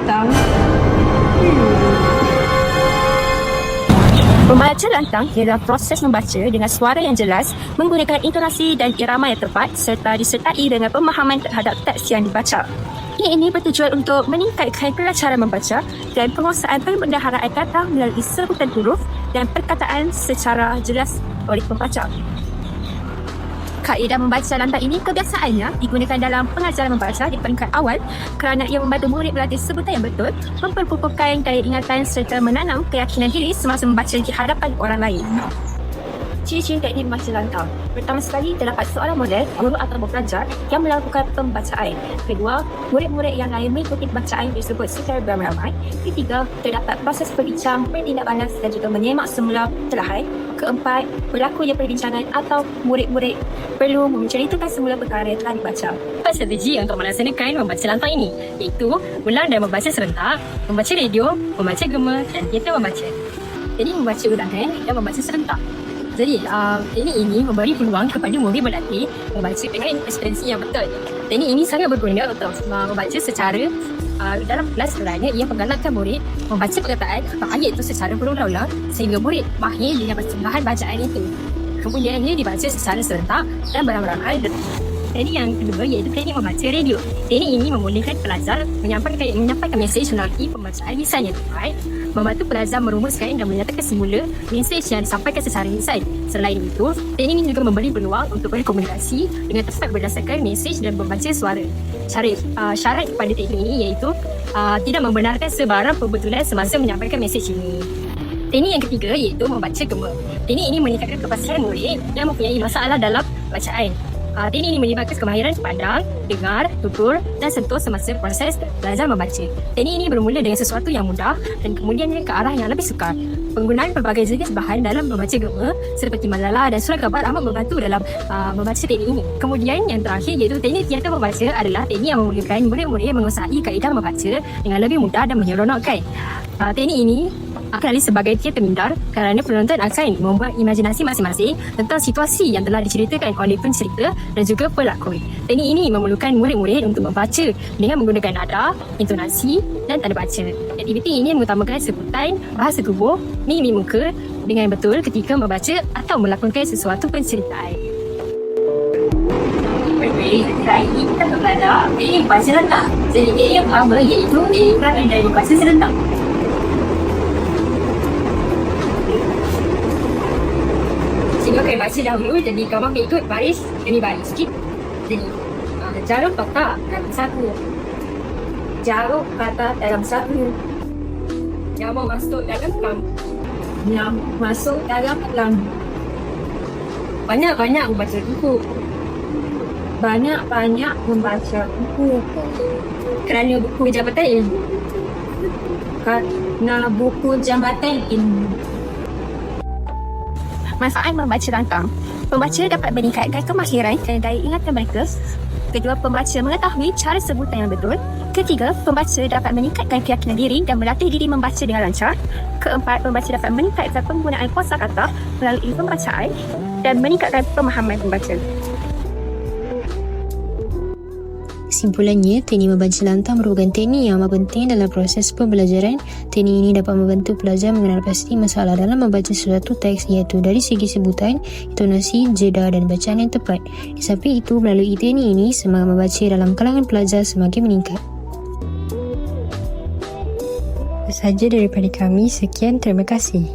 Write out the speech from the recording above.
lantang. Membaca lantang ialah proses membaca dengan suara yang jelas, menggunakan intonasi dan irama yang tepat serta disertai dengan pemahaman terhadap teks yang dibaca. Ini bertujuan untuk meningkatkan kelancaran membaca dan penguasaan perbendaharaan kata melalui sebutan huruf dan perkataan secara jelas oleh pembaca. Kaedah membaca lantang ini kebiasaannya digunakan dalam pengajaran membaca di peringkat awal kerana ia membantu murid berlatih sebutan yang betul, memperkukuhkan daya ingatan serta menanam keyakinan diri semasa membaca di hadapan orang lain. Ciri-ciri teknik membaca lantang. Pertama sekali, terdapat seorang model, guru atau pelajar yang melakukan pembacaan. Kedua, murid-murid yang lain mengikuti bacaan tersebut secara beramai-ramai. Ketiga, terdapat proses berbincang, bertindak balas dan juga menyemak semula perlahan. Keempat, berlakunya perbincangan atau murid-murid perlu menceritakan semula perkara yang telah dibaca. Empat strategi untuk melaksanakan membaca lantang ini, iaitu ulang dan membaca serentak, membaca radio, membaca gema dan teater membaca. Jadi membaca ulangan dan membaca serentak. Jadi teknik ini memberi peluang kepada murid berlatih membaca dengan konsistensi yang betul. Teknik ini sangat berguna untuk membaca secara dalam kelas kerana ia menggalakkan murid membaca perkataan atau ayat itu secara berulang-ulang sehingga murid mahir dengan persembahan bacaan itu. Kemudian ia dibaca secara serentak dan beramai-ramai. Teknik yang kedua iaitu teknik membaca radio. Teknik ini membolehkan pelajar menyampaikan mesej melalui pembacaan lisan yang tepat, membantu pelajar merumuskan dan menyatakan semula mesej yang disampaikan secara lisan. Selain itu, teknik ini juga memberi peluang untuk berkomunikasi dengan tepat berdasarkan mesej dan membaca suara. Syarat pada teknik ini iaitu tidak membenarkan sebarang perbetulan semasa menyampaikan mesej ini. Teknik yang ketiga iaitu membaca gema. Teknik ini meningkatkan kepasrahan murid yang mempunyai masalah dalam bacaan. Teknik ini melibatkan kemahiran pandang, dengar, tutur dan sentuh semasa proses belajar membaca. Teknik ini bermula dengan sesuatu yang mudah dan kemudiannya ke arah yang lebih sukar. Penggunaan pelbagai jenis bahan dalam membaca gema seperti malala dan surat khabar amat membantu dalam membaca teknik ini. Kemudian yang terakhir iaitu teknik teater membaca adalah teknik yang membolehkan murid-murid menguasai kaedah membaca dengan lebih mudah dan menyeronokkan. Teknik ini akan alih sebagai teater mindar kerana penonton akan membuat imajinasi masing-masing tentang situasi yang telah diceritakan oleh pencerita dan juga pelakon. Teknik ini memerlukan murid-murid untuk membaca dengan menggunakan nada, intonasi dan tanda baca. Aktiviti ini mengutamakan sebutan, bahasa tubuh, mimik muka dengan betul ketika membaca atau melakonkan sesuatu penceritaan. Kali ini kita belajar teknik membaca lantang. Jadi teknik yang pertama iaitu teknik dan membaca serentak. Cikgu akan baca dahulu, jadi kamu akan ikut baris demi baris sikit. Jadi jarum patah dalam satu, jarum patah dalam satu, nyamuk masuk dalam kelam, nyamuk masuk dalam kelam. Banyak-banyak membaca buku, banyak-banyak membaca buku. Kerana buku jabatan ilmu, kerana buku jabatan ilmu. Manfaat membaca lantang. Pembaca dapat meningkatkan kemahiran dan daya ingatan mereka. Kedua, pembaca mengetahui cara sebutan yang betul. Ketiga, pembaca dapat meningkatkan keyakinan diri dan melatih diri membaca dengan lancar. Keempat, pembaca dapat meningkatkan penggunaan kosakata melalui pembacaan dan meningkatkan pemahaman pembaca. Kesimpulannya, teknik membaca lantang merupakan teknik yang amat penting dalam proses pembelajaran. Teknik ini dapat membantu pelajar mengenal pasti masalah dalam membaca sesuatu teks iaitu dari segi sebutan, intonasi, jeda dan bacaan yang tepat. Di samping itu, melalui teknik ini, semangat membaca dalam kalangan pelajar semakin meningkat. Itu sahaja daripada kami. Sekian, terima kasih.